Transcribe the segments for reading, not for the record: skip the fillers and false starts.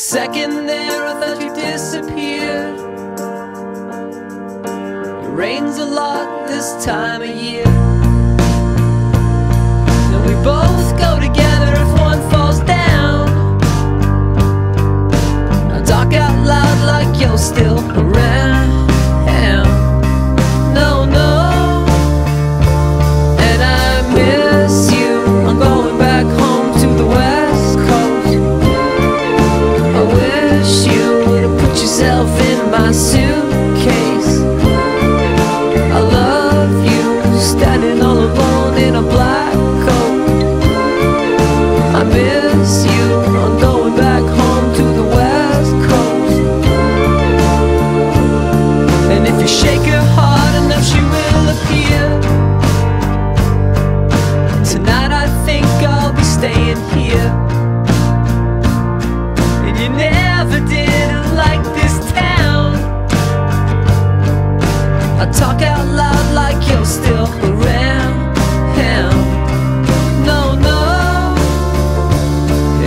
second there I thought you disappeared. It rains a lot this time of year, and we both go together if one falls down. I talk out loud like you're still around. No, no, and I miss you. I'm going back home to the West Coast. I wish you would have put yourself in my suitcase. I love you, standing all alone in a black coat. I miss you. I'm going back home to the West Coast. And if you shake her hard enough, she will appear. Tonight I think I'll be staying here. And you never did like this town. I talk out loud like you're still around. No, no,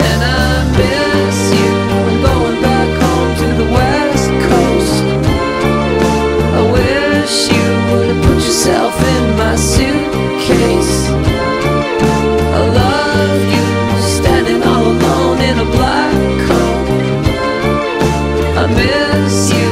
and I miss you. I'm going back home to the West Coast. I wish you would have put yourself in my suitcase. I love you, standing all alone in a black coat. I miss you.